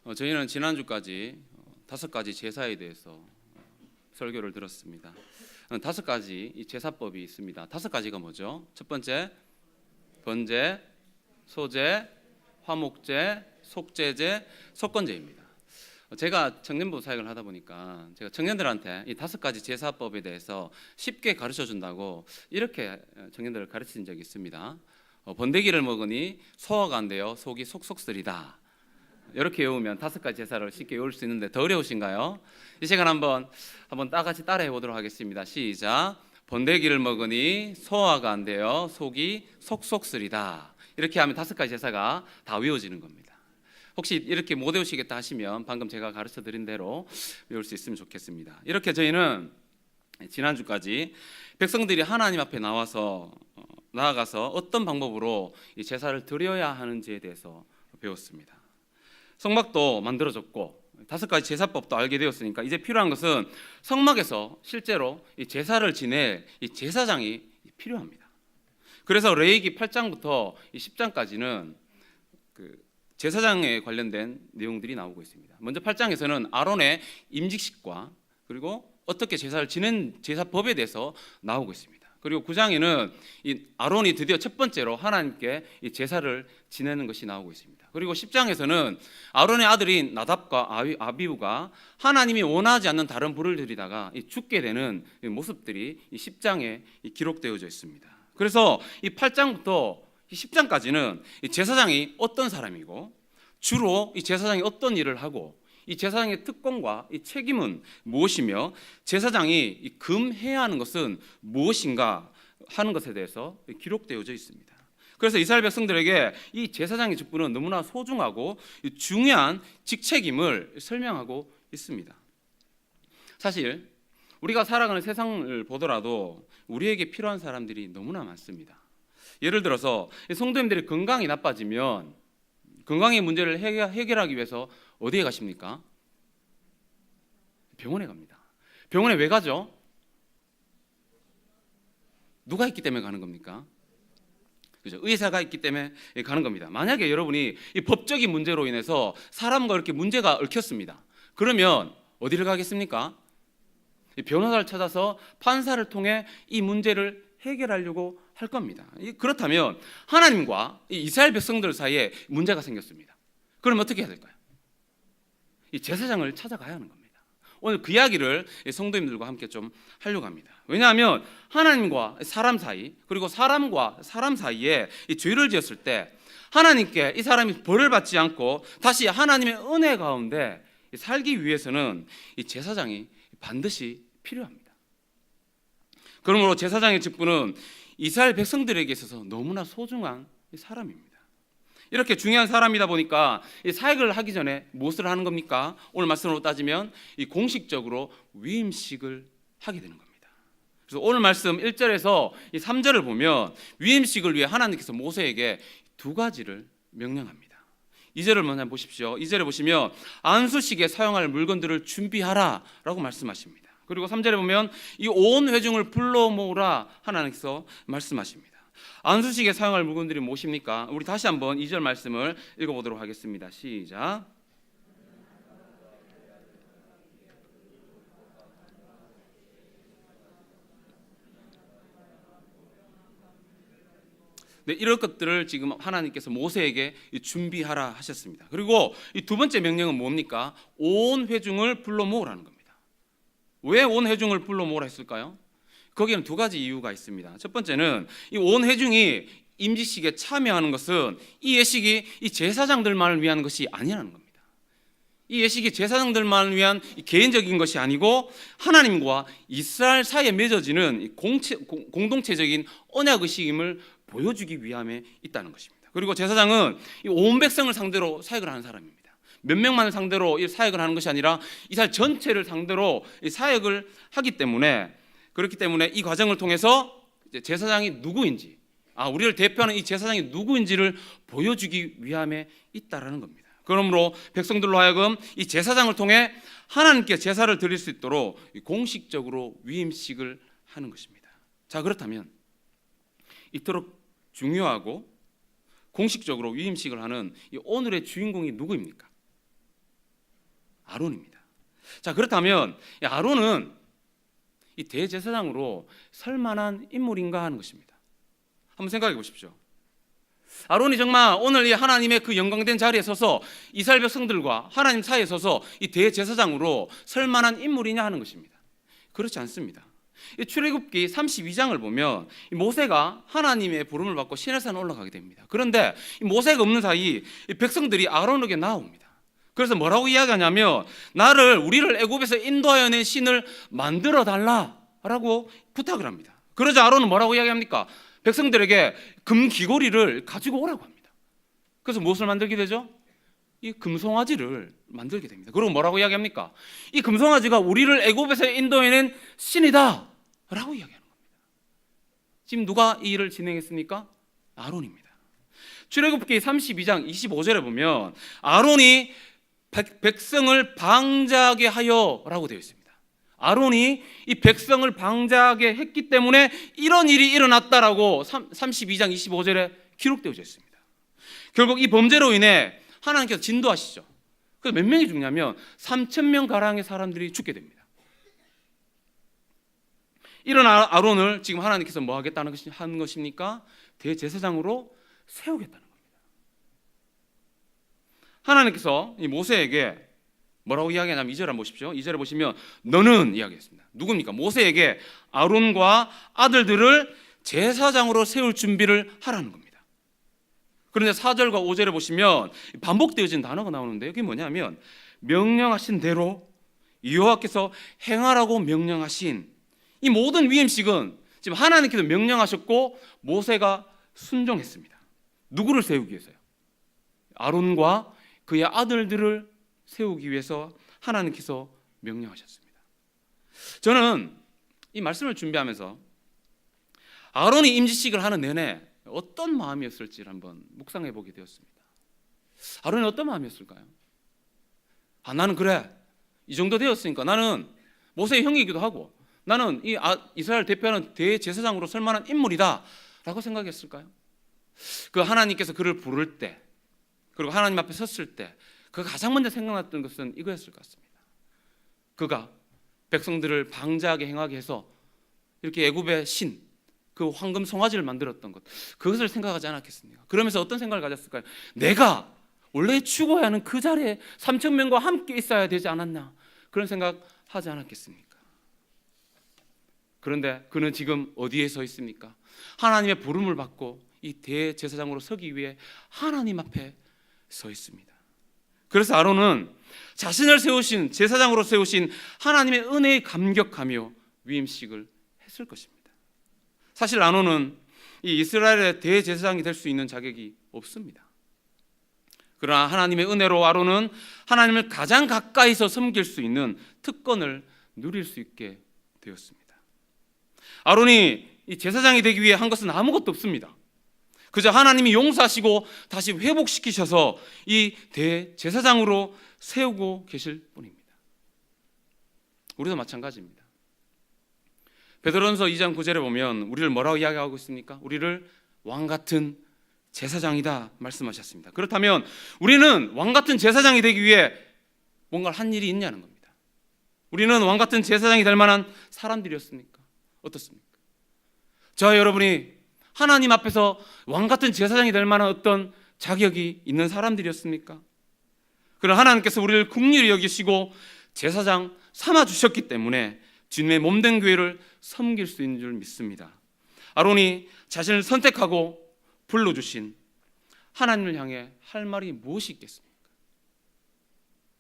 저희는 지난주까지 5가지 제사에 대해서 설교를 들었습니다. 5가지 이 제사법이 있습니다. 5가지가 뭐죠? 첫 번째, 번제, 소제, 화목제, 속제제, 속건제입니다. 제가 청년부 사역을 하다 보니까 제가 청년들한테 이 5가지 제사법에 대해서 쉽게 가르쳐 준다고 이렇게 청년들을 가르친 적이 있습니다. 번데기를 먹으니 소화가 안 돼요. 속이 속속 쓰리다. 이렇게 외우면 5가지 제사를 쉽게 외울 수 있는데 더 어려우신가요? 이 시간 한번 다 같이 따라해 보도록 하겠습니다. 시작. 번데기를 먹으니 소화가 안 돼요. 속이 속속 쓰리다. 이렇게 하면 5가지 제사가 다 외워지는 겁니다. 혹시 이렇게 못 외우시겠다 하시면 방금 제가 가르쳐 드린 대로 외울 수 있으면 좋겠습니다. 이렇게 저희는 지난주까지 백성들이 하나님 앞에 나아가서 어떤 방법으로 이 제사를 드려야 하는지에 대해서 배웠습니다. 성막도 만들어졌고 5가지 제사법도 알게 되었으니까 이제 필요한 것은 성막에서 실제로 이 제사를 지낼 이 제사장이 필요합니다. 그래서 레위기 8장부터 10장까지는 그 제사장에 관련된 내용들이 나오고 있습니다. 먼저 8장에서는 아론의 임직식과 그리고 어떻게 제사를 지낸 제사법에 대해서 나오고 있습니다. 그리고 9장에는 이 아론이 드디어 첫 번째로 하나님께 이 제사를 지내는 것이 나오고 있습니다. 그리고 10장에서는 아론의 아들인 나답과 아비후가 하나님이 원하지 않는 다른 불을 들이다가 죽게 되는 모습들이 이 10장에 기록되어져 있습니다. 그래서 이 8장부터 이 10장까지는 이 제사장이 어떤 사람이고 주로 이 제사장이 어떤 일을 하고 이 제사장의 특권과 이 책임은 무엇이며 제사장이 금해야 하는 것은 무엇인가 하는 것에 대해서 기록되어져 있습니다. 그래서 이스라엘 백성들에게 이 제사장의 직분은 너무나 소중하고 중요한 직책임을 설명하고 있습니다. 사실 우리가 살아가는 세상을 보더라도 우리에게 필요한 사람들이 너무나 많습니다. 예를 들어서 성도님들이 건강이 나빠지면 건강의 문제를 해결하기 위해서 어디에 가십니까? 병원에 갑니다. 병원에 왜 가죠? 누가 있기 때문에 가는 겁니까? 그죠? 의사가 있기 때문에 가는 겁니다. 만약에 여러분이 이 법적인 문제로 인해서 사람과 이렇게 문제가 얽혔습니다. 그러면 어디를 가겠습니까? 변호사를 찾아서 판사를 통해 이 문제를 해결하려고 할 겁니다. 그렇다면 하나님과 이스라엘 백성들 사이에 문제가 생겼습니다. 그럼 어떻게 해야 될까요? 이 제사장을 찾아가야 하는 겁니다. 오늘 그 이야기를 성도님들과 함께 좀 하려고 합니다. 왜냐하면 하나님과 사람 사이 그리고 사람과 사람 사이에 이 죄를 지었을 때 하나님께 이 사람이 벌을 받지 않고 다시 하나님의 은혜 가운데 살기 위해서는 이 제사장이 반드시 필요합니다. 그러므로 제사장의 직분은 이스라엘 백성들에게 있어서 너무나 소중한 사람입니다. 이렇게 중요한 사람이다 보니까 이 사역을 하기 전에 무엇을 하는 겁니까? 오늘 말씀으로 따지면 이 공식적으로 위임식을 하게 되는 겁니다. 그래서 오늘 말씀 1절에서 이 3절을 보면 위임식을 위해 하나님께서 모세에게 2가지를 명령합니다. 2절을 먼저 보십시오. 2절에 보시면 안수식에 사용할 물건들을 준비하라 라고 말씀하십니다. 그리고 3절에 보면 이 온 회중을 불러 모으라 하나님께서 말씀하십니다. 안수식에 사용할 물건들이 무엇입니까? 우리 다시 한번 2절 말씀을 읽어보도록 하겠습니다. 시작. 네, 이런 것들을 지금 하나님께서 모세에게 준비하라 하셨습니다. 그리고 이 2번째 명령은 뭡니까? 온 회중을 불러 모으라는 겁니다. 왜 온 회중을 불러 모으라 했을까요? 거기에는 2가지 이유가 있습니다. 첫 번째는 이 온 회중이 임직식에 참여하는 것은 이 예식이 이 제사장들만을 위한 것이 아니라는 겁니다. 이 예식이 제사장들만을 위한 개인적인 것이 아니고 하나님과 이스라엘 사이에 맺어지는 공동체적인 언약의식임을 보여주기 위함에 있다는 것입니다. 그리고 제사장은 온 백성을 상대로 사역을 하는 사람입니다. 몇 명만을 상대로 이 사역을 하는 것이 아니라 이스라엘 전체를 상대로 이 사역을 하기 때문에 그렇기 때문에 이 과정을 통해서 제사장이 누구인지 우리를 대표하는 이 제사장이 누구인지를 보여주기 위함에 있다라는 겁니다. 그러므로 백성들로 하여금 이 제사장을 통해 하나님께 제사를 드릴 수 있도록 공식적으로 위임식을 하는 것입니다. 자, 그렇다면 이토록 중요하고 공식적으로 위임식을 하는 이 오늘의 주인공이 누구입니까? 아론입니다. 자, 그렇다면 이 아론은 이 대제사장으로 설 만한 인물인가 하는 것입니다. 한번 생각해 보십시오. 아론이 정말 오늘 이 하나님의 그 영광된 자리에 서서 이스라엘 백성들과 하나님 사이에 서서 이 대제사장으로 설 만한 인물이냐 하는 것입니다. 그렇지 않습니다. 이 출애굽기 32장을 보면 이 모세가 하나님의 부름을 받고 시내산에 올라가게 됩니다. 그런데 이 모세가 없는 사이 이 백성들이 아론에게 나옵니다. 그래서 뭐라고 이야기하냐면 우리를 애굽에서 인도하여 낸 신을 만들어 달라라고 부탁을 합니다. 그러자 아론은 뭐라고 이야기합니까? 백성들에게 금 귀고리를 가지고 오라고 합니다. 그래서 무엇을 만들게 되죠? 이 금송아지를 만들게 됩니다. 그리고 뭐라고 이야기합니까? 이 금송아지가 우리를 애굽에서 인도해낸 신이다 라고 이야기하는 겁니다. 지금 누가 이 일을 진행했습니까? 아론입니다. 출애굽기 32장 25절에 보면 아론이 백성을 방자하게 하여 라고 되어 있습니다. 아론이 이 백성을 방자하게 했기 때문에 이런 일이 일어났다라고 32장 25절에 기록되어져 있습니다. 결국 이 범죄로 인해 하나님께서 진도하시죠. 그래서 몇 명이 죽냐면 3,000명 가량의 사람들이 죽게 됩니다. 이런 아론을 지금 하나님께서 뭐 하겠다는 하는 것입니까? 대제사장으로 세우겠다는 겁니다. 하나님께서 이 모세에게 뭐라고 이야기하냐면 2절 한번 보십시오. 2절에 보시면 너는 이야기했습니다. 누굽니까? 모세에게 아론과 아들들을 제사장으로 세울 준비를 하라는 겁니다. 그런데 4절과 5절에 보시면 반복되어진 단어가 나오는데 여기 뭐냐면 명령하신 대로 여호와께서 행하라고 명령하신 이 모든 위임식은 지금 하나님께서 명령하셨고 모세가 순종했습니다. 누구를 세우기 위해서요? 아론과 그의 아들들을 세우기 위해서 하나님께서 명령하셨습니다. 저는 이 말씀을 준비하면서 아론이 임지식을 하는 내내 어떤 마음이었을지를 한번 묵상해 보게 되었습니다. 아론이 어떤 마음이었을까요? 나는 그래 이 정도 되었으니까 나는 모세의 형이기도 하고 나는 이스라엘 대표하는 대제사장으로 설 만한 인물이다 라고 생각했을까요? 그 하나님께서 그를 부를 때 그리고 하나님 앞에 섰을 때 그 가장 먼저 생각났던 것은 이거였을 것 같습니다. 그가 백성들을 방자하게 행하게 해서 이렇게 애굽의 신, 그 황금 송아지를 만들었던 것, 그것을 생각하지 않았겠습니까? 그러면서 어떤 생각을 가졌을까요? 내가 원래 죽어야 하는 그 자리에 3,000명과 함께 있어야 되지 않았나? 그런 생각하지 않았겠습니까? 그런데 그는 지금 어디에 서 있습니까? 하나님의 부름을 받고 이 대제사장으로 서기 위해 하나님 앞에 서 있습니다. 그래서 아론은 자신을 세우신 제사장으로 세우신 하나님의 은혜에 감격하며 위임식을 했을 것입니다. 사실 아론은 이 이스라엘의 대제사장이 될 수 있는 자격이 없습니다. 그러나 하나님의 은혜로 아론은 하나님을 가장 가까이서 섬길 수 있는 특권을 누릴 수 있게 되었습니다. 아론이 이 제사장이 되기 위해 한 것은 아무것도 없습니다. 그저 하나님이 용서하시고 다시 회복시키셔서 이 대제사장으로 세우고 계실 뿐입니다. 우리도 마찬가지입니다. 베드로전서 2장 9절에 보면 우리를 뭐라고 이야기하고 있습니까? 우리를 왕같은 제사장이다 말씀하셨습니다. 그렇다면 우리는 왕같은 제사장이 되기 위해 뭔가를 한 일이 있냐는 겁니다. 우리는 왕같은 제사장이 될 만한 사람들이었습니까? 어떻습니까? 저와 여러분이 하나님 앞에서 왕같은 제사장이 될 만한 어떤 자격이 있는 사람들이었습니까? 그러나 하나님께서 우리를 긍휼히 여기시고 제사장 삼아주셨기 때문에 주님의 몸된 교회를 섬길 수 있는 줄 믿습니다. 아론이 자신을 선택하고 불러주신 하나님을 향해 할 말이 무엇이 있겠습니까?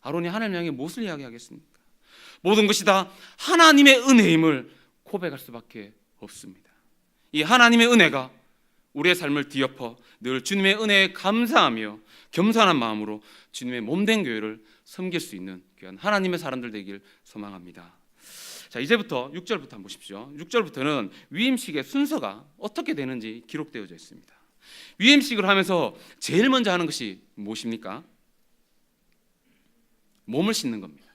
아론이 하나님을 향해 무엇을 이야기하겠습니까? 모든 것이 다 하나님의 은혜임을 고백할 수밖에 없습니다. 이 하나님의 은혜가 우리의 삶을 뒤엎어 늘 주님의 은혜에 감사하며 겸손한 마음으로 주님의 몸된 교회를 섬길 수 있는 귀한 하나님의 사람들 되길 소망합니다. 자, 이제부터 6절부터 한번 보십시오. 6절부터는 위임식의 순서가 어떻게 되는지 기록되어져 있습니다. 위임식을 하면서 제일 먼저 하는 것이 무엇입니까? 몸을 씻는 겁니다.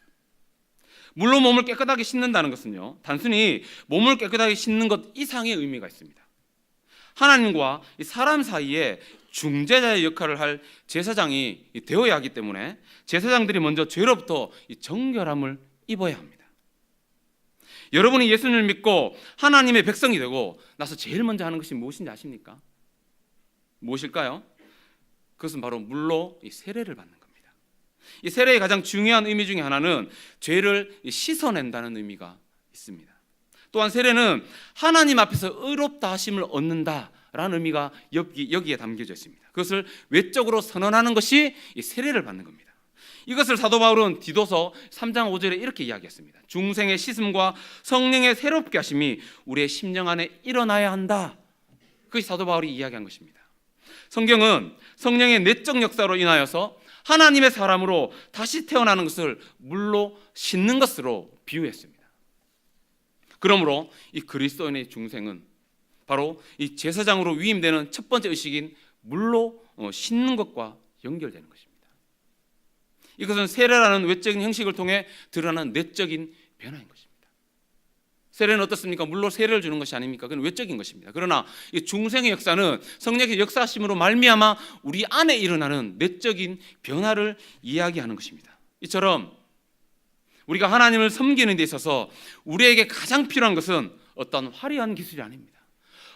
물론 몸을 깨끗하게 씻는다는 것은요, 단순히 몸을 깨끗하게 씻는 것 이상의 의미가 있습니다. 하나님과 사람 사이에 중재자의 역할을 할 제사장이 되어야 하기 때문에 제사장들이 먼저 죄로부터 이 정결함을 입어야 합니다. 여러분이 예수님을 믿고 하나님의 백성이 되고 나서 제일 먼저 하는 것이 무엇인지 아십니까? 무엇일까요? 그것은 바로 물로 이 세례를 받는 겁니다. 이 세례의 가장 중요한 의미 중에 하나는 죄를 씻어낸다는 의미가 있습니다. 또한 세례는 하나님 앞에서 의롭다 하심을 얻는다라는 의미가 여기에 담겨져 있습니다. 그것을 외적으로 선언하는 것이 이 세례를 받는 겁니다. 이것을 사도 바울은 디도서 3장 5절에 이렇게 이야기했습니다. 중생의 씻음과 성령의 새롭게 하심이 우리의 심령 안에 일어나야 한다. 그것이 사도 바울이 이야기한 것입니다. 성경은 성령의 내적 역사로 인하여서 하나님의 사람으로 다시 태어나는 것을 물로 씻는 것으로 비유했습니다. 그러므로 이 그리스도인의 중생은 바로 이 제사장으로 위임되는 첫 번째 의식인 물로 씻는 것과 연결되는 것입니다. 이것은 세례라는 외적인 형식을 통해 드러나는 내적인 변화인 것입니다. 세례는 어떻습니까? 물로 세례를 주는 것이 아닙니까? 그건 외적인 것입니다. 그러나 이 중생의 역사는 성령의 역사하심으로 말미암아 우리 안에 일어나는 내적인 변화를 이야기하는 것입니다. 이처럼 우리가 하나님을 섬기는 데 있어서 우리에게 가장 필요한 것은 어떤 화려한 기술이 아닙니다.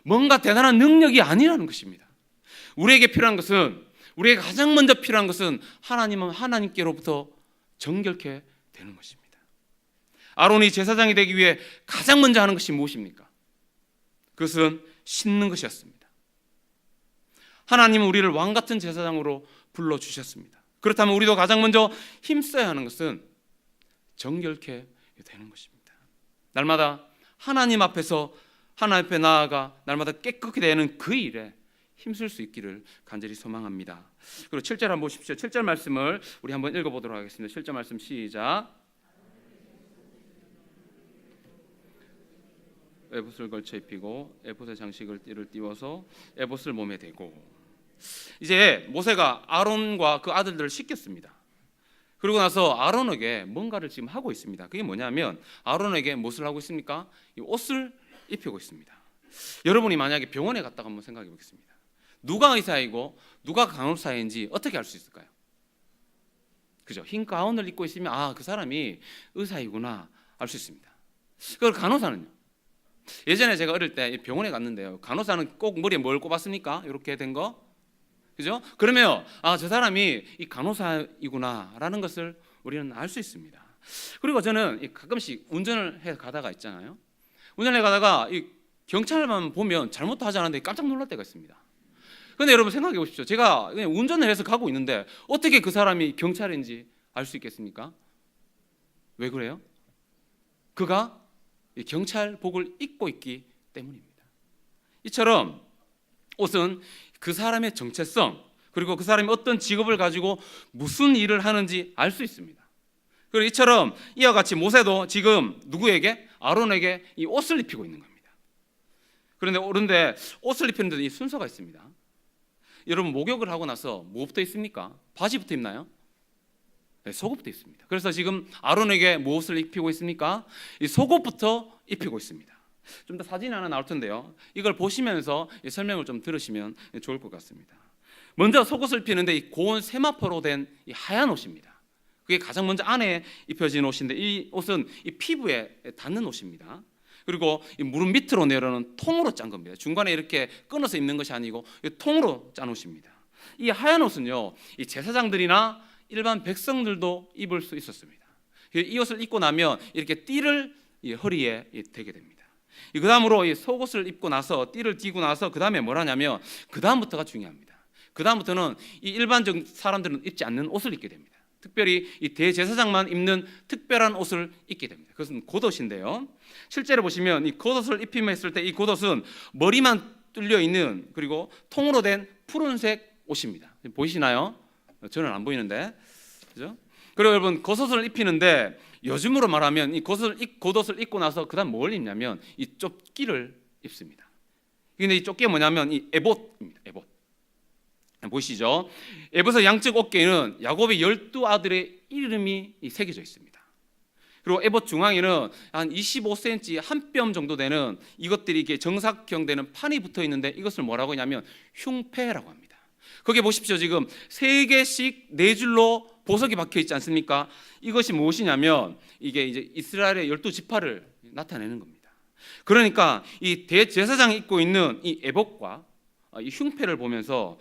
뭔가 대단한 능력이 아니라는 것입니다. 우리에게 필요한 것은, 우리에게 가장 먼저 필요한 것은 하나님은 하나님께로부터 정결케 되는 것입니다. 아론이 제사장이 되기 위해 가장 먼저 하는 것이 무엇입니까? 그것은 씻는 것이었습니다. 하나님은 우리를 왕같은 제사장으로 불러주셨습니다. 그렇다면 우리도 가장 먼저 힘써야 하는 것은 정결케 되는 것입니다. 날마다 하나님 앞에서 하나님 앞에 나아가 날마다 깨끗게 되는 그 일에 힘쓸 수 있기를 간절히 소망합니다. 그리고 7절 한번 보십시오. 7절 말씀을 우리 한번 읽어보도록 하겠습니다. 7절 말씀 시작. 에봇을 걸쳐 입히고 에봇의 장식을 띠를 띄워서 에봇을 몸에 대고. 이제 모세가 아론과 그 아들들을 씻겼습니다. 그리고 나서 아론에게 뭔가를 지금 하고 있습니다. 그게 뭐냐면 아론에게 무엇을 하고 있습니까? 이 옷을 입히고 있습니다. 여러분이 만약에 병원에 갔다가 한번 생각해 보겠습니다. 누가 의사이고 누가 간호사인지 어떻게 알 수 있을까요? 그죠? 흰 가운을 입고 있으면 아, 그 사람이 의사이구나 알 수 있습니다. 그걸 간호사는요? 예전에 제가 어릴 때 병원에 갔는데요. 간호사는 꼭 머리에 뭘 꼽았습니까? 이렇게 된 거? 그죠? 그러면 아, 저 사람이 이 간호사이구나라는 것을 우리는 알 수 있습니다. 그리고 저는 가끔씩 운전을 해 가다가 있잖아요. 운전해 가다가 이 경찰만 보면 잘못도 하지 않았는데 깜짝 놀랄 때가 있습니다. 그런데 여러분 생각해 보십시오. 제가 그냥 운전을 해서 가고 있는데 어떻게 그 사람이 경찰인지 알 수 있겠습니까? 왜 그래요? 그가 경찰복을 입고 있기 때문입니다. 이처럼 옷은 그 사람의 정체성, 그리고 그 사람이 어떤 직업을 가지고 무슨 일을 하는지 알 수 있습니다. 그리고 이처럼 이와 같이 모세도 지금 누구에게? 아론에게 이 옷을 입히고 있는 겁니다. 그런데 옷을 입히는 데도 이 순서가 있습니다. 여러분 목욕을 하고 나서 뭐부터 입습니까? 바지부터 입나요? 네, 속옷부터 입습니다. 그래서 지금 아론에게 무엇을 입히고 있습니까? 이 속옷부터 입히고 있습니다. 좀 더 사진이 하나 나올 텐데요. 이걸 보시면서 설명을 좀 들으시면 좋을 것 같습니다. 먼저 속옷을 입히는데 이 고운 세마포로 된 이 하얀 옷입니다. 그게 가장 먼저 안에 입혀진 옷인데 이 옷은 이 피부에 닿는 옷입니다. 그리고 이 무릎 밑으로 내려오는 통으로 짠 겁니다. 중간에 이렇게 끊어서 입는 것이 아니고 통으로 짠 옷입니다. 이 하얀 옷은요, 이 제사장들이나 일반 백성들도 입을 수 있었습니다. 이 옷을 입고 나면 이렇게 띠를 허리에 대게 됩니다. 그 다음으로 이 속옷을 입고 나서 띠를 띠고 나서 그 다음에 뭘 하냐면 그 다음부터가 중요합니다. 그 다음부터는 이 일반적 사람들은 입지 않는 옷을 입게 됩니다. 특별히 이 대제사장만 입는 특별한 옷을 입게 됩니다. 그것은 겉옷인데요. 실제로 보시면 이 겉옷을 입힘했을 때 이 겉옷은 머리만 뚫려 있는 그리고 통으로 된 푸른색 옷입니다. 보이시나요? 저는 안 보이는데, 그죠? 그리고 여러분 겉옷을 입히는데 요즘으로 말하면 이 겉옷을 입고 나서 그다음 뭘 입냐면 이 조끼를 입습니다. 근데 이 조끼가 뭐냐면 이 에봇입니다. 에봇. 보이시죠? 에봇의 양쪽 어깨에는 야곱의 12아들의 이름이 새겨져 있습니다. 그리고 에봇 중앙에는 한 25cm 한 뼘 정도 되는 이것들이 이렇게 정사각형 되는 판이 붙어 있는데 이것을 뭐라고 하냐면 흉패라고 합니다. 거기 보십시오. 지금 3개씩 4줄로 보석이 박혀 있지 않습니까? 이것이 무엇이냐면 이게 이제 이스라엘의 12지파를 나타내는 겁니다. 그러니까 이 대제사장이 입고 있는 이 에봇과 이 흉패를 보면서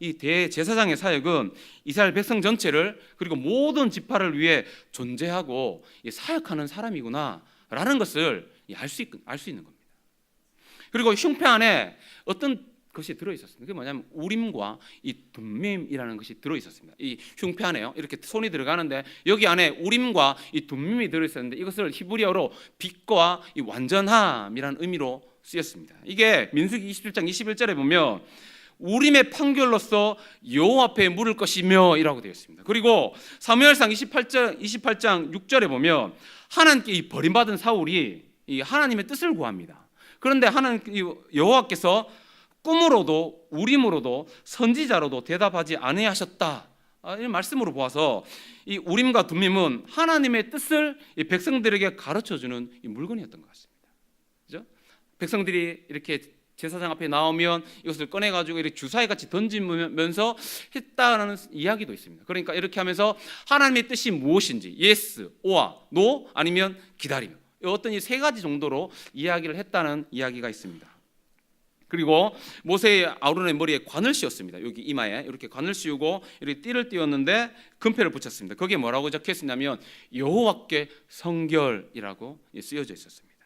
이 대제사장의 사역은 이스라엘 백성 전체를 그리고 모든 지파를 위해 존재하고 사역하는 사람이구나라는 것을 알 수 있는 겁니다. 그리고 흉패 안에 어떤 것이 들어 있었습니다. 그게 뭐냐면 우림과 이 둠밈이라는 것이 들어 있었습니다. 이 흉패 안에요. 이렇게 손이 들어가는데 여기 안에 우림과 이 둠밈이 들어 있었는데 이것을 히브리어로 빛과 이 완전함이라는 의미로 쓰였습니다. 이게 민수기 27장 21절에 보면 우림의 판결로서 여호와 앞에 물을 것이며 이라고 되어 있습니다. 그리고 사무엘상 28장 6절에 보면 하나님께 이 버림받은 사울이 이 하나님의 뜻을 구합니다. 그런데 여호와께서 꿈으로도 우림으로도 선지자로도 대답하지 아니하셨다. 이 말씀으로 보아서 이 우림과 둠밈은 하나님의 뜻을 이 백성들에게 가르쳐주는 이 물건이었던 것 같습니다. 그죠? 백성들이 이렇게 제사장 앞에 나오면 이것을 꺼내가지고 이렇게 주사위 같이 던지면서 했다라는 이야기도 있습니다. 그러니까 이렇게 하면서 하나님의 뜻이 무엇인지 yes, 오와 no 아니면 기다리며 어떤 이 3가지 정도로 이야기를 했다는 이야기가 있습니다. 그리고 모세의 아론의 머리에 관을 씌웠습니다. 여기 이마에 이렇게 관을 씌우고 이렇게 띠를 띄웠는데 금패를 붙였습니다. 거기에 뭐라고 적혀 있었냐면 여호와께 성결이라고 쓰여져 있었습니다.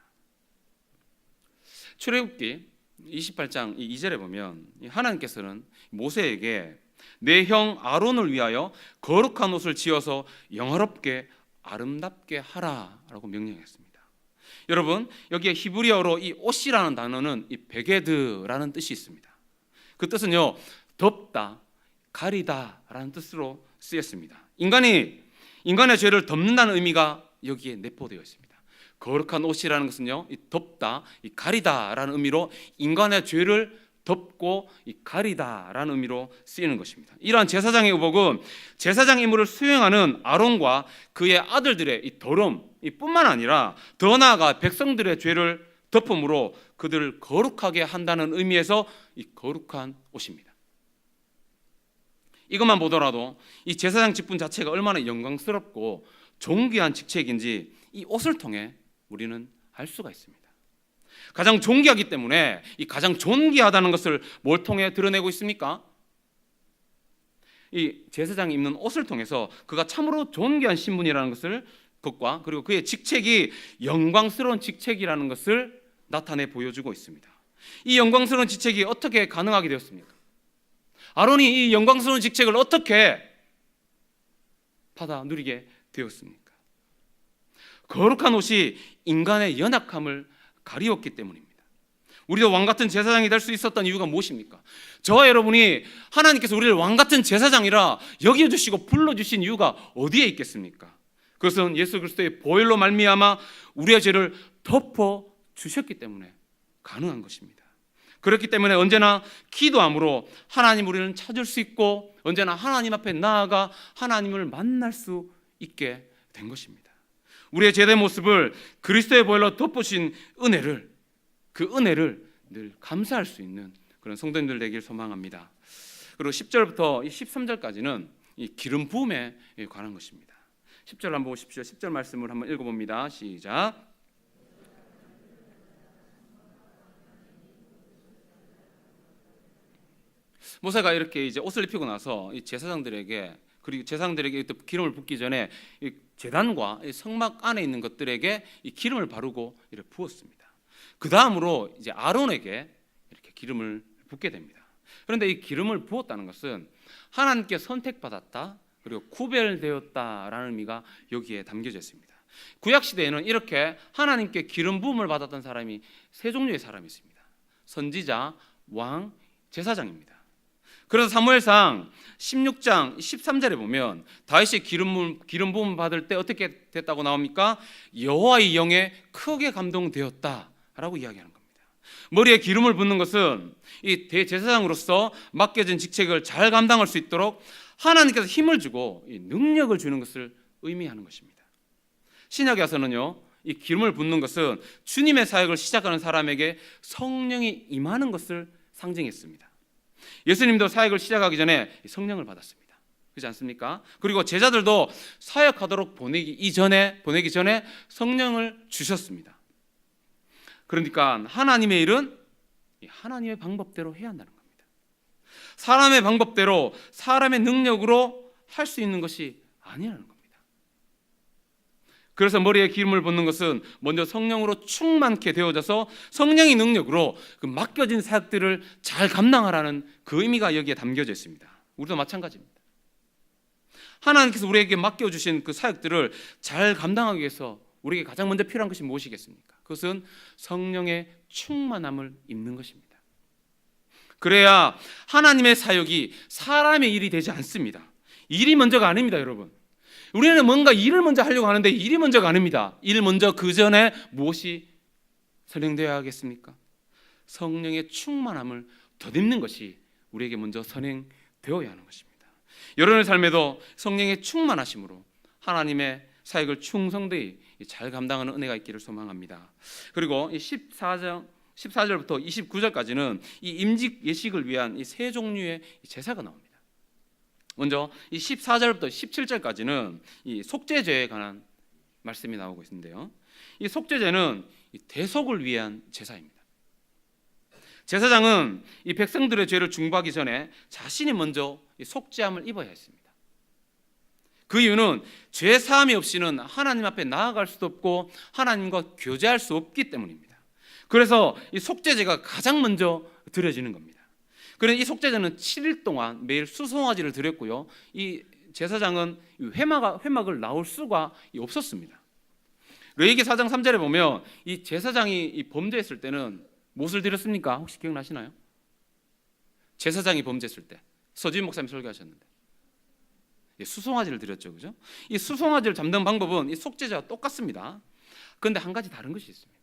출애굽기 28장 2절에 보면 하나님께서는 모세에게 내 형 아론을 위하여 거룩한 옷을 지어서 영화롭게 아름답게 하라라고 명령했습니다. 여러분, 여기에 히브리어로 이 옷이라는 단어는 이 베게드라는 뜻이 있습니다. 그 뜻은요, 덮다, 가리다라는 뜻으로 쓰였습니다. 인간의 죄를 덮는다는 의미가 여기에 내포되어 있습니다. 거룩한 옷이라는 것은요, 이 덮다, 이 가리다라는 의미로 인간의 죄를 덮고 이 가리다라는 의미로 쓰이는 것입니다. 이러한 제사장의 의복은 제사장 임무를 수행하는 아론과 그의 아들들의 이 더러움 뿐만 아니라 더 나아가 백성들의 죄를 덮음으로 그들을 거룩하게 한다는 의미에서 이 거룩한 옷입니다. 이것만 보더라도 이 제사장 직분 자체가 얼마나 영광스럽고 존귀한 직책인지 이 옷을 통해 우리는 알 수가 있습니다. 가장 존귀하기 때문에 이 가장 존귀하다는 것을 뭘 통해 드러내고 있습니까? 이 제사장이 입는 옷을 통해서 그가 참으로 존귀한 신분이라는 것과 그리고 그의 직책이 영광스러운 직책이라는 것을 나타내 보여주고 있습니다. 이 영광스러운 직책이 어떻게 가능하게 되었습니까? 아론이 이 영광스러운 직책을 어떻게 받아 누리게 되었습니까? 거룩한 옷이 인간의 연약함을 가리웠기 때문입니다. 우리도 왕같은 제사장이 될 수 있었던 이유가 무엇입니까? 저와 여러분이 하나님께서 우리를 왕같은 제사장이라 여겨주시고 불러주신 이유가 어디에 있겠습니까? 그것은 예수 그리스도의 보혈로 말미암아 우리의 죄를 덮어주셨기 때문에 가능한 것입니다. 그렇기 때문에 언제나 기도함으로 하나님 우리는 찾을 수 있고 언제나 하나님 앞에 나아가 하나님을 만날 수 있게 된 것입니다. 우리의 제대 모습을 그리스도의 보혈로 덮으신 그 은혜를 늘 감사할 수 있는 그런 성도님들 되길 소망합니다. 그리고 10절부터 13절까지는 이 기름 부음에 관한 것입니다. 10절 한번 보십시오. 10절 말씀을 한번 읽어봅니다. 시작. 모세가 이렇게 이제 옷을 입히고 나서 이 제사장들에게 그리고 제사장들에게 기름을 붓기 전에 이 제단과 이 성막 안에 있는 것들에게 이 기름을 바르고 이렇게 부었습니다. 그 다음으로 이제 아론에게 이렇게 기름을 붓게 됩니다. 그런데 이 기름을 부었다는 것은 하나님께 선택받았다 그리고 구별되었다라는 의미가 여기에 담겨져 있습니다. 구약 시대에는 이렇게 하나님께 기름 부음을 받았던 사람이 3종류의 사람이 있습니다. 선지자, 왕, 제사장입니다. 그래서 사무엘상 16장 13절에 보면 다윗이 기름 부음 받을 때 어떻게 됐다고 나옵니까? 여호와의 영에 크게 감동되었다라고 이야기하는 겁니다. 머리에 기름을 붓는 것은 이 대제사장으로서 맡겨진 직책을 잘 감당할 수 있도록 하나님께서 힘을 주고 이 능력을 주는 것을 의미하는 것입니다. 신약에 와서는요, 이 기름을 붓는 것은 주님의 사역을 시작하는 사람에게 성령이 임하는 것을 상징했습니다. 예수님도 사역을 시작하기 전에 성령을 받았습니다. 그렇지 않습니까? 그리고 제자들도 사역하도록 보내기 전에 성령을 주셨습니다. 그러니까 하나님의 일은 하나님의 방법대로 해야 한다는 겁니다. 사람의 방법대로 사람의 능력으로 할 수 있는 것이 아니라는 겁니다. 그래서 머리에 기름을 붓는 것은 먼저 성령으로 충만케 되어져서 성령의 능력으로 그 맡겨진 사역들을 잘 감당하라는 그 의미가 여기에 담겨져 있습니다. 우리도 마찬가지입니다. 하나님께서 우리에게 맡겨주신 그 사역들을 잘 감당하기 위해서 우리에게 가장 먼저 필요한 것이 무엇이겠습니까? 그것은 성령의 충만함을 입는 것입니다. 그래야 하나님의 사역이 사람의 일이 되지 않습니다. 일이 먼저가 아닙니다, 여러분. 우리는 뭔가 일을 먼저 하려고 하는데 일이 먼저가 아닙니다. 일 먼저 그 전에 무엇이 선행되어야 하겠습니까? 성령의 충만함을 덧입는 것이 우리에게 먼저 선행되어야 하는 것입니다. 여러분의 삶에도 성령의 충만하심으로 하나님의 사역을 충성되이 잘 감당하는 은혜가 있기를 소망합니다. 그리고 14절부터 29절까지는 이 임직 예식을 위한 이 세 종류의 제사가 나옵니다. 먼저 이 14절부터 17절까지는 이 속죄제에 관한 말씀이 나오고 있는데요. 이 속죄제는 이 대속을 위한 제사입니다. 제사장은 이 백성들의 죄를 중보하기 전에 자신이 먼저 이 속죄함을 입어야 했습니다. 그 이유는 죄 사함이 없이는 하나님 앞에 나아갈 수도 없고 하나님과 교제할 수 없기 때문입니다. 그래서 이 속죄제가 가장 먼저 드려지는 겁니다. 그래서 이 속죄제는 7일 동안 매일 수송아지를 드렸고요. 이 제사장은 회막을 나올 수가 없었습니다. 레위기 4장 3절에 보면 이 제사장이 이 범죄했을 때는 무엇을 드렸습니까? 혹시 기억나시나요? 제사장이 범죄했을 때 서지인 목사님 설교하셨는데 수송아지를 드렸죠, 그죠? 이 수송아지를 잡는 방법은 이 속죄제와 똑같습니다. 그런데 한 가지 다른 것이 있습니다.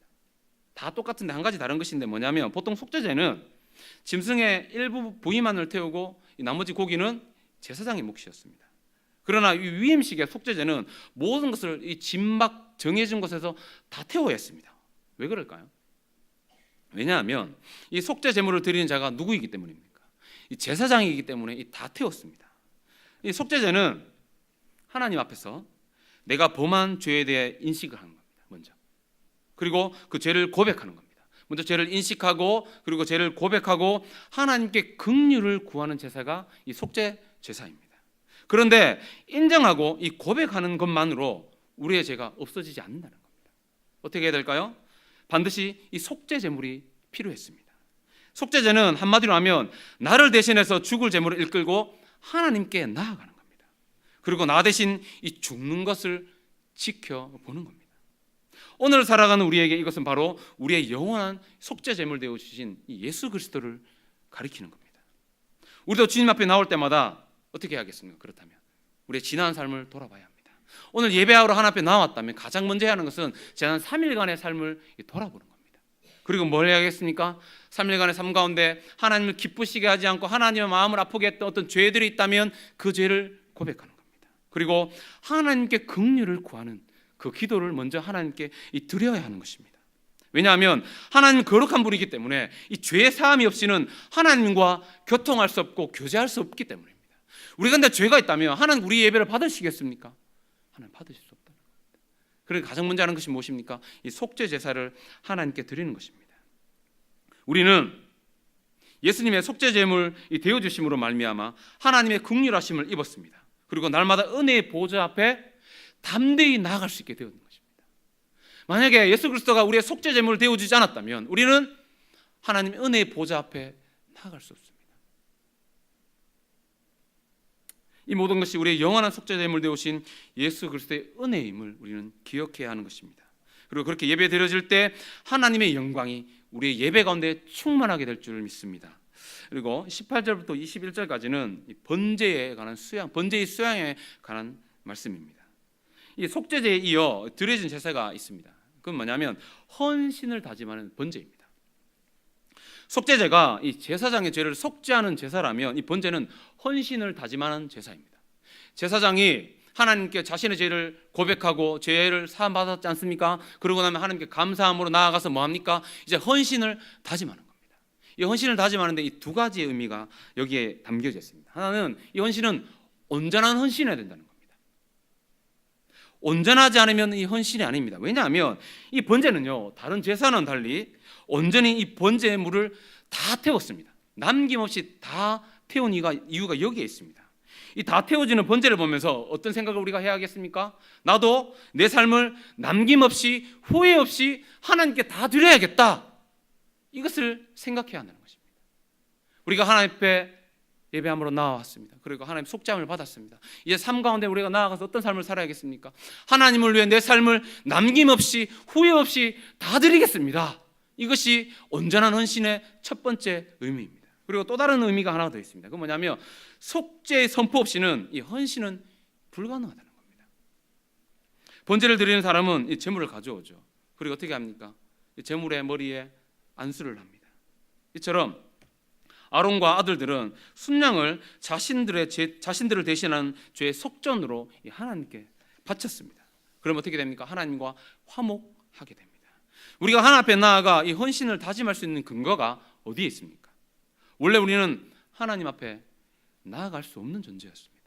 다 똑같은데 한 가지 다른 것인데 뭐냐면 보통 속죄제는 짐승의 일부 부위만을 태우고 이 나머지 고기는 제사장의 몫이었습니다. 그러나 이 위임식의 속죄제는 모든 것을 이 진막 정해진 곳에서 다 태워야 했습니다. 왜 그럴까요? 왜냐하면 이 속죄 제물을 드리는 자가 누구이기 때문입니까? 이 제사장이기 때문에 다 태웠습니다. 이 속죄제는 하나님 앞에서 내가 범한 죄에 대해 인식을 하는 겁니다. 먼저. 그리고 그 죄를 고백하는 겁니다. 먼저 죄를 인식하고 그리고 죄를 고백하고 하나님께 긍휼을 구하는 제사가 이 속죄 제사입니다. 그런데 인정하고 이 고백하는 것만으로 우리의 죄가 없어지지 않는다는 겁니다. 어떻게 해야 될까요? 반드시 이 속죄 제물이 필요했습니다. 속죄제는 한마디로 하면 나를 대신해서 죽을 제물을 이끌고 하나님께 나아가는 겁니다. 그리고 나 대신 이 죽는 것을 지켜보는 겁니다. 오늘 살아가는 우리에게 이것은 바로 우리의 영원한 속죄 제물 되어 주신 예수 그리스도를 가리키는 겁니다. 우리도 주님 앞에 나올 때마다 어떻게 해야겠습니까? 그렇다면 우리의 지난 삶을 돌아봐야 합니다. 오늘 예배하러 하나님 앞에 나왔다면 가장 먼저 해야 하는 것은 지난 3일간의 삶을 돌아보는 겁니다. 그리고 뭘 해야겠습니까? 3일간의 삶 가운데 하나님을 기쁘시게 하지 않고 하나님의 마음을 아프게 했던 어떤 죄들이 있다면 그 죄를 고백하는 겁니다. 그리고 하나님께 긍휼을 구하는 그 기도를 먼저 하나님께 드려야 하는 것입니다. 왜냐하면 하나님은 거룩한 분이기 때문에 이 죄 사함이 없이는 하나님과 교통할 수 없고 교제할 수 없기 때문입니다. 우리가 근데 죄가 있다면 하나님 우리 예배를 받으시겠습니까? 하나님 받으실 수 없다는 겁니다. 그러니까 가장 먼저 하는 것이 무엇입니까? 이 속죄 제사를 하나님께 드리는 것입니다. 우리는 예수님의 속죄 제물 되어 주심으로 말미암아 하나님의 긍휼하심을 입었습니다. 그리고 날마다 은혜의 보좌 앞에 담대히 나아갈 수 있게 되는 것입니다. 만약에 예수 그리스도가 우리의 속죄 제물을 되어 주지 않았다면 우리는 하나님의 은혜의 보좌 앞에 나아갈 수 없습니다. 이 모든 것이 우리의 영원한 속죄 제물 되오신 예수 그리스도의 은혜임을 우리는 기억해야 하는 것입니다. 그리고 그렇게 예배 드려질 때 하나님의 영광이 우리의 예배 가운데 충만하게 될 줄을 믿습니다. 그리고 18절부터 21절까지는 번제에 관한 번제의 수양에 관한 말씀입니다. 이 속죄제에 이어 드려진 제사가 있습니다. 그건 뭐냐면 헌신을 다짐하는 번제입니다. 속죄제가 이 제사장의 죄를 속죄하는 제사라면 이 번제는 헌신을 다짐하는 제사입니다. 제사장이 하나님께 자신의 죄를 고백하고 죄를 사함 받았지 않습니까? 그러고 나면 하나님께 감사함으로 나아가서 뭐 합니까? 이제 헌신을 다짐하는 겁니다. 이 헌신을 다짐하는데 이 두 가지의 의미가 여기에 담겨져 있습니다. 하나는 이 헌신은 온전한 헌신해야 된다는 겁니다. 온전하지 않으면 이 헌신이 아닙니다. 왜냐하면 이 번제는요, 다른 제사는 달리 온전히 이 번제의 물을 다 태웠습니다. 남김없이 다 태운 이유가 여기에 있습니다. 이 다 태워지는 번제를 보면서 어떤 생각을 우리가 해야 하겠습니까? 나도 내 삶을 남김없이 후회 없이 하나님께 다 드려야겠다. 이것을 생각해야 한다는 것입니다. 우리가 하나님 앞에 예배함으로 나와왔습니다. 그리고 하나님 속죄함을 받았습니다. 이제 삶 가운데 우리가 나아가서 어떤 삶을 살아야겠습니까? 하나님을 위해 내 삶을 남김없이 후회 없이 다 드리겠습니다. 이것이 온전한 헌신의 첫 번째 의미입니다. 그리고 또 다른 의미가 하나 더 있습니다. 그건 뭐냐면 속죄의 선포 없이는 이 헌신은 불가능하다는 겁니다. 번제를 드리는 사람은 이 제물을 가져오죠. 그리고 어떻게 합니까? 이 제물의 머리에 안수를 합니다. 이처럼 아론과 아들들은 순양을 자신들을 대신하는 죄의 속전으로 하나님께 바쳤습니다. 그럼 어떻게 됩니까? 하나님과 화목하게 됩니다. 우리가 하나님 앞에 나아가 이 헌신을 다짐할 수 있는 근거가 어디에 있습니까? 원래 우리는 하나님 앞에 나아갈 수 없는 존재였습니다.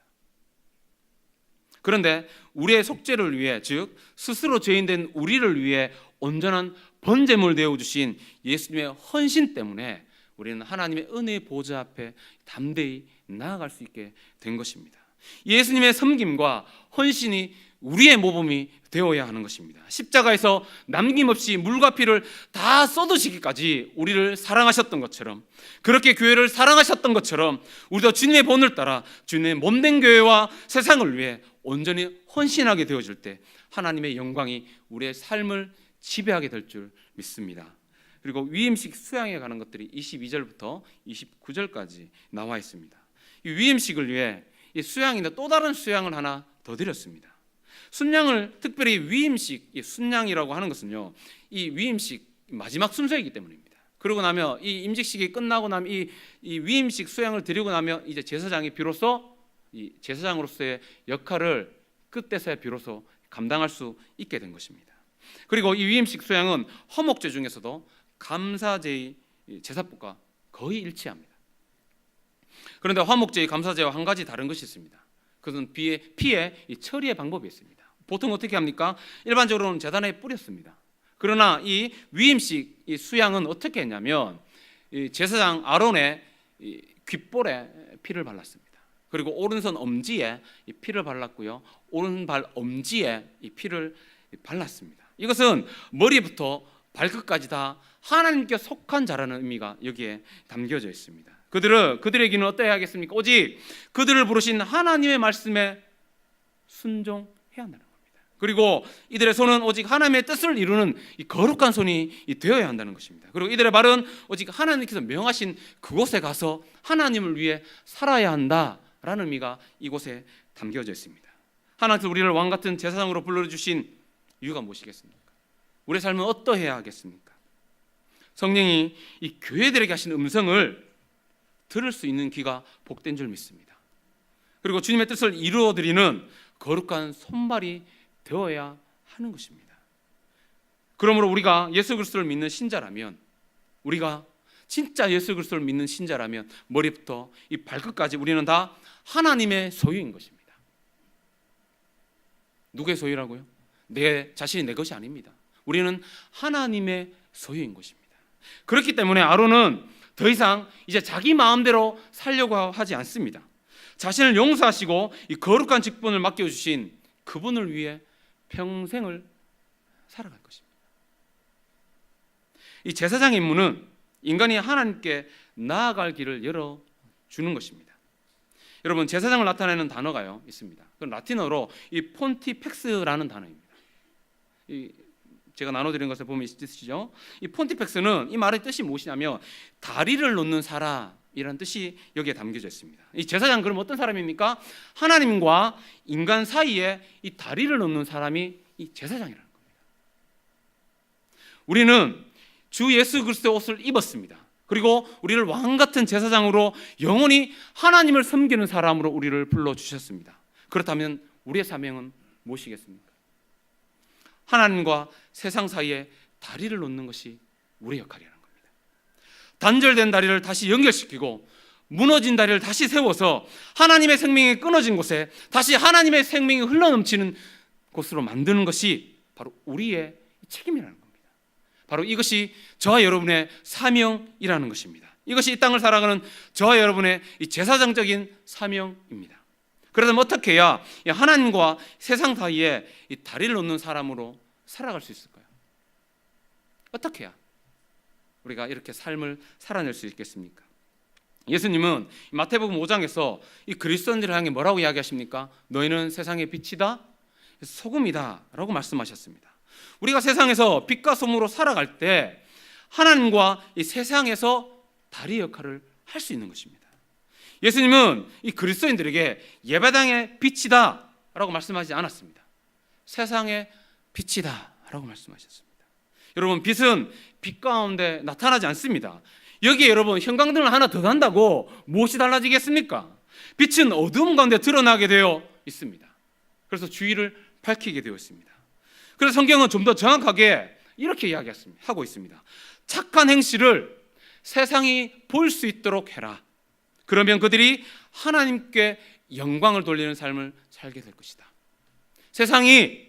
그런데 우리의 속죄를 위해, 즉 스스로 죄인된 우리를 위해 온전한 번제물 되어 주신 예수님의 헌신 때문에 우리는 하나님의 은혜의 보좌 앞에 담대히 나아갈 수 있게 된 것입니다. 예수님의 섬김과 헌신이 우리의 모범이 되어야 하는 것입니다. 십자가에서 남김없이 물과 피를 다 쏟으시기까지 우리를 사랑하셨던 것처럼, 그렇게 교회를 사랑하셨던 것처럼 우리도 주님의 본을 따라 주님의 몸된 교회와 세상을 위해 온전히 헌신하게 되어질 때 하나님의 영광이 우리의 삶을 지배하게 될 줄 믿습니다. 그리고 위임식 수양에 관한 것들이 22절부터 29절까지 나와 있습니다. 이 위임식을 위해 이 수양인데 또 다른 수양을 하나 더 드렸습니다. 순양을 특별히 위임식, 이 순양이라고 하는 것은요, 이 위임식 마지막 순서이기 때문입니다. 그러고 나면 이 임직식이 끝나고 나면 이 위임식 수양을 드리고 나면 이제 제사장이 비로소 이 제사장으로서의 역할을 그때서야 비로소 감당할 수 있게 된 것입니다. 그리고 이 위임식 수양은 허목제 중에서도 감사제의 제사법과 거의 일치합니다. 그런데 화목제의 감사제와 한 가지 다른 것이 있습니다. 그것은 피의 처리의 방법이 있습니다. 보통 어떻게 합니까? 일반적으로는 제단에 뿌렸습니다. 그러나 이 위임식 이 수양은 어떻게 했냐면 이 제사장 아론의 이 귓볼에 피를 발랐습니다. 그리고 오른손 엄지에 이 피를 발랐고요, 오른발 엄지에 이 피를 발랐습니다. 이것은 머리부터 발끝까지 다 하나님께 속한 자라는 의미가 여기에 담겨져 있습니다. 그들에게는 어떠해야 하겠습니까? 오직 그들을 부르신 하나님의 말씀에 순종해야 한다는 겁니다. 그리고 이들의 손은 오직 하나님의 뜻을 이루는 이 거룩한 손이 되어야 한다는 것입니다. 그리고 이들의 발은 오직 하나님께서 명하신 그곳에 가서 하나님을 위해 살아야 한다라는 의미가 이곳에 담겨져 있습니다. 하나님께서 우리를 왕같은 제사장으로 불러주신 이유가 무엇이겠습니까? 우리의 삶은 어떠해야 하겠습니까? 성령이 이 교회들에게 하신 음성을 들을 수 있는 귀가 복된 줄 믿습니다. 그리고 주님의 뜻을 이루어드리는 거룩한 손발이 되어야 하는 것입니다. 그러므로 우리가 예수 그리스도를 믿는 신자라면, 우리가 진짜 예수 그리스도를 믿는 신자라면 머리부터 이 발끝까지 우리는 다 하나님의 소유인 것입니다. 누구의 소유라고요? 내 자신이 내 것이 아닙니다. 우리는 하나님의 소유인 것입니다. 그렇기 때문에 아론은 더 이상 이제 자기 마음대로 살려고 하지 않습니다. 자신을 용서하시고 이 거룩한 직분을 맡겨주신 그분을 위해 평생을 살아갈 것입니다. 이 제사장의 임무는 인간이 하나님께 나아갈 길을 열어주는 것입니다. 여러분, 제사장을 나타내는 단어가요 있습니다. 그건 라틴어로 이 폰티펙스라는 단어입니다. 제가 나눠드린 것을 보면 있으시죠? 이 폰티펙스는 이 말의 뜻이 무엇이냐면 다리를 놓는 사람이라는 뜻이 여기에 담겨져 있습니다. 이 제사장 그럼 어떤 사람입니까? 하나님과 인간 사이에 이 다리를 놓는 사람이 이 제사장이라는 겁니다. 우리는 주 예수 그리스도의 옷을 입었습니다. 그리고 우리를 왕같은 제사장으로 영원히 하나님을 섬기는 사람으로 우리를 불러주셨습니다. 그렇다면 우리의 사명은 무엇이겠습니까? 하나님과 세상 사이에 다리를 놓는 것이 우리의 역할이라는 겁니다. 단절된 다리를 다시 연결시키고 무너진 다리를 다시 세워서 하나님의 생명이 끊어진 곳에 다시 하나님의 생명이 흘러넘치는 곳으로 만드는 것이 바로 우리의 책임이라는 겁니다. 바로 이것이 저와 여러분의 사명이라는 것입니다. 이것이 이 땅을 살아가는 저와 여러분의 이 제사장적인 사명입니다. 그러면 어떻게 해야 하나님과 세상 사이에 이 다리를 놓는 사람으로 살아갈 수 있을까요? 어떻게 해야 우리가 이렇게 삶을 살아낼 수 있겠습니까? 예수님은 마태복음 5장에서 이 그리스도인들을 향해 뭐라고 이야기하십니까? 너희는 세상의 빛이다, 소금이다 라고 말씀하셨습니다. 우리가 세상에서 빛과 소금으로 살아갈 때 하나님과 이 세상에서 다리 역할을 할 수 있는 것입니다. 예수님은 이 그리스도인들에게 예배당의 빛이다 라고 말씀하지 않았습니다. 세상의 빛이다 라고 말씀하셨습니다. 여러분, 빛은 빛 가운데 나타나지 않습니다. 여기에 여러분 형광등을 하나 더 단다고 무엇이 달라지겠습니까? 빛은 어두움 가운데 드러나게 되어 있습니다. 그래서 주위를 밝히게 되어 있습니다. 그래서 성경은 좀 더 정확하게 이렇게 이야기하고 있습니다. 착한 행실을 세상이 볼 수 있도록 해라. 그러면 그들이 하나님께 영광을 돌리는 삶을 살게 될 것이다. 세상이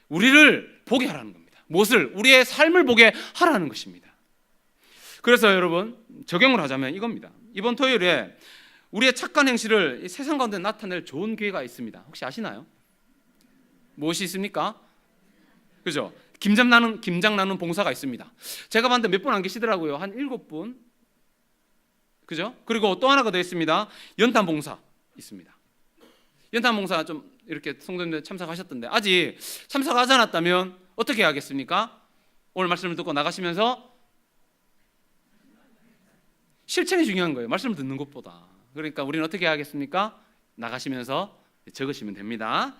우리를 보게 하라는 겁니다. 무엇을? 우리의 삶을 보게 하라는 것입니다. 그래서 여러분 적용을 하자면 이겁니다. 이번 토요일에 우리의 착한 행실을 세상 가운데 나타낼 좋은 기회가 있습니다. 혹시 아시나요? 무엇이 있습니까? 그죠? 김장 나누는 봉사가 있습니다. 제가 봤는데 몇 분 안 계시더라고요. 한 7분. 그죠? 그리고 또 하나가 더 있습니다. 연탄 봉사 있습니다. 연탄 봉사 좀 이렇게 성도님들 참석하셨던데 아직 참석하지 않았다면 어떻게 하겠습니까? 오늘 말씀을 듣고 나가시면서 실천이 중요한 거예요. 말씀을 듣는 것보다. 그러니까 우리는 어떻게 하겠습니까? 나가시면서 적으시면 됩니다.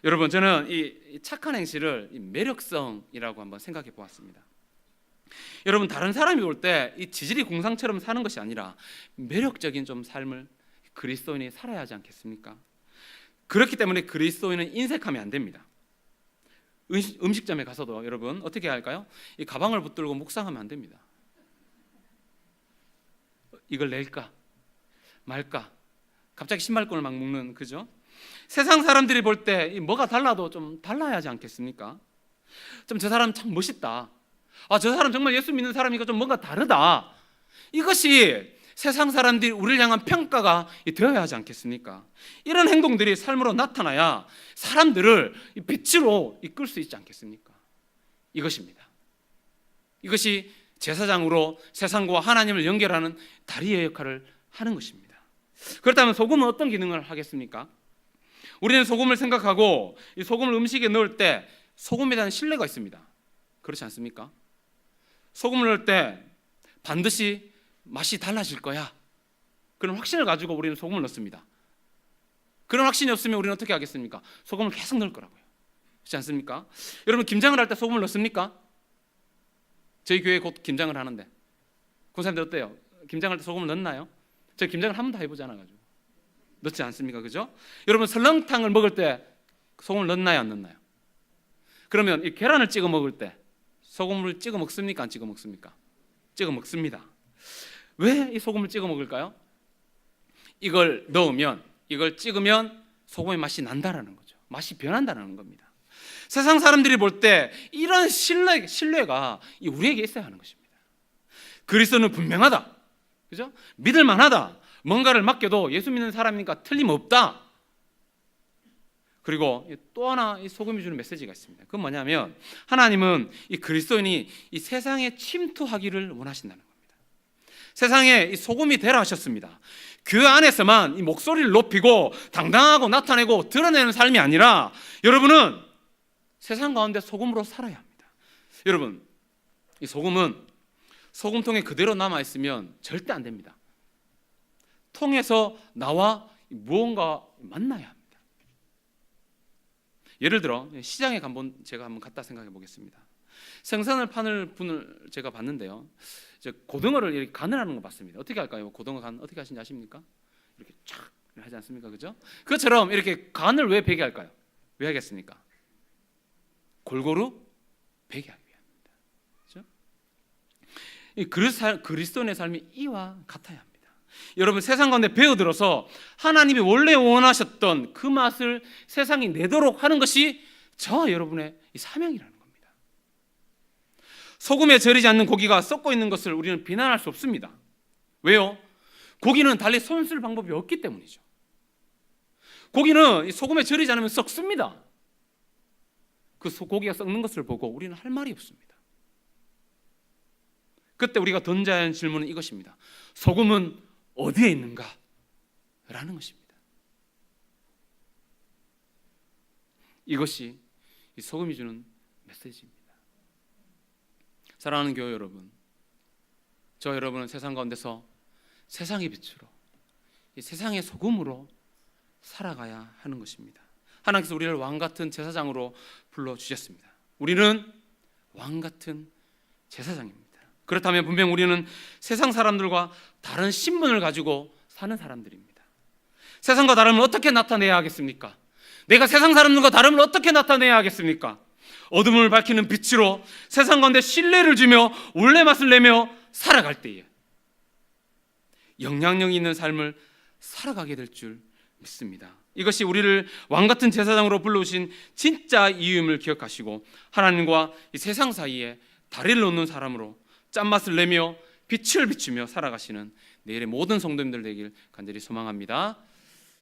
여러분, 저는 이 착한 행실을 이 매력성이라고 한번 생각해 보았습니다. 여러분, 다른 사람이 볼 때 이 지질이 공상처럼 사는 것이 아니라 매력적인 좀 삶을 그리스도인이 살아야 하지 않겠습니까? 그렇기 때문에 그리스도인은 인색하면 안 됩니다. 음식점에 가서도 여러분 어떻게 할까요? 이 가방을 붙들고 묵상하면 안 됩니다. 이걸 낼까 말까, 갑자기 신발끈을 막 묶는, 그죠? 세상 사람들이 볼 때 뭐가 달라도 좀 달라야 하지 않겠습니까? 좀 저 사람 참 멋있다, 저 사람 정말 예수 믿는 사람이니까 좀 뭔가 다르다, 이것이 세상 사람들이 우리를 향한 평가가 되어야 하지 않겠습니까? 이런 행동들이 삶으로 나타나야 사람들을 빛으로 이끌 수 있지 않겠습니까? 이것입니다. 이것이 제사장으로 세상과 하나님을 연결하는 다리의 역할을 하는 것입니다. 그렇다면 소금은 어떤 기능을 하겠습니까? 우리는 소금을 생각하고 이 소금을 음식에 넣을 때 소금에 대한 신뢰가 있습니다. 그렇지 않습니까? 소금을 넣을 때 반드시 맛이 달라질 거야, 그런 확신을 가지고 우리는 소금을 넣습니다. 그런 확신이 없으면 우리는 어떻게 하겠습니까? 소금을 계속 넣을 거라고요. 그렇지 않습니까? 여러분, 김장을 할 때 소금을 넣습니까? 저희 교회 곧 김장을 하는데 권사님들 어때요? 김장할 때 소금을 넣나요? 저희 김장을 한 번도 해보지 않아가지고 넣지 않습니까? 그죠? 여러분, 설렁탕을 먹을 때 소금을 넣나요, 안 넣나요? 그러면 이 계란을 찍어 먹을 때 소금을 찍어 먹습니까, 안 찍어 먹습니까? 찍어 먹습니다. 왜 이 소금을 찍어 먹을까요? 이걸 넣으면, 이걸 찍으면 소금의 맛이 난다라는 거죠. 맛이 변한다는 겁니다. 세상 사람들이 볼 때 이런 신뢰가 우리에게 있어야 하는 것입니다. 그리스도는 분명하다, 그죠? 믿을 만하다, 뭔가를 맡겨도 예수 믿는 사람이니까 틀림없다. 그리고 또 하나 이 소금이 주는 메시지가 있습니다. 그건 뭐냐면 하나님은 이 그리스도인이 이 세상에 침투하기를 원하신다는 겁니다. 세상에 이 소금이 되라 하셨습니다. 그 안에서만 이 목소리를 높이고 당당하고 나타내고 드러내는 삶이 아니라 여러분은 세상 가운데 소금으로 살아야 합니다. 여러분, 이 소금은 소금통에 그대로 남아있으면 절대 안 됩니다. 통에서 나와 무언가 만나야 합니다. 예를 들어 시장에 제가 한번 갔다 생각해 보겠습니다. 생선을 파는 분을 제가 봤는데요, 이제 고등어를 이렇게 간을 하는 거 봤습니다. 어떻게 할까요? 고등어 간 어떻게 하시는지 아십니까? 이렇게 쫙 하지 않습니까? 그죠? 그것처럼 이렇게 간을 왜 베게 할까요? 왜 하겠습니까? 골고루 베게 하기 위함입니다. 그죠? 이 그리스도인의 삶이 이와 같아야 합니다. 여러분, 세상 가운데 배어들어서 하나님이 원래 원하셨던 그 맛을 세상이 내도록 하는 것이 저와 여러분의 이 사명이라는 겁니다. 소금에 절이지 않는 고기가 썩고 있는 것을 우리는 비난할 수 없습니다. 왜요? 고기는 달리 손쓸 방법이 없기 때문이죠. 고기는 소금에 절이지 않으면 썩습니다. 그 고기가 썩는 것을 보고 우리는 할 말이 없습니다. 그때 우리가 던져야 하는 질문은 이것입니다. 소금은 어디에 있는가? 라는 것입니다. 이것이 이 소금이 주는 메시지입니다. 사랑하는 교회 여러분, 저 여러분은 세상 가운데서 세상의 빛으로, 이 세상의 소금으로 살아가야 하는 것입니다. 하나님께서 우리를 왕같은 제사장으로 불러주셨습니다. 우리는 왕같은 제사장입니다. 그렇다면 분명 우리는 세상 사람들과 다른 신분을 가지고 사는 사람들입니다. 세상과 다름을 어떻게 나타내야 하겠습니까? 내가 세상 사람들과 다름을 어떻게 나타내야 하겠습니까? 어둠을 밝히는 빛으로 세상 가운데 신뢰를 주며 원래 맛을 내며 살아갈 때에 영향력 있는 삶을 살아가게 될 줄 믿습니다. 이것이 우리를 왕같은 제사장으로 불러오신 진짜 이유임을 기억하시고 하나님과 이 세상 사이에 다리를 놓는 사람으로 짠맛을 내며 빛을 비추며 살아가시는 내일의 모든 성도님들 되길 간절히 소망합니다.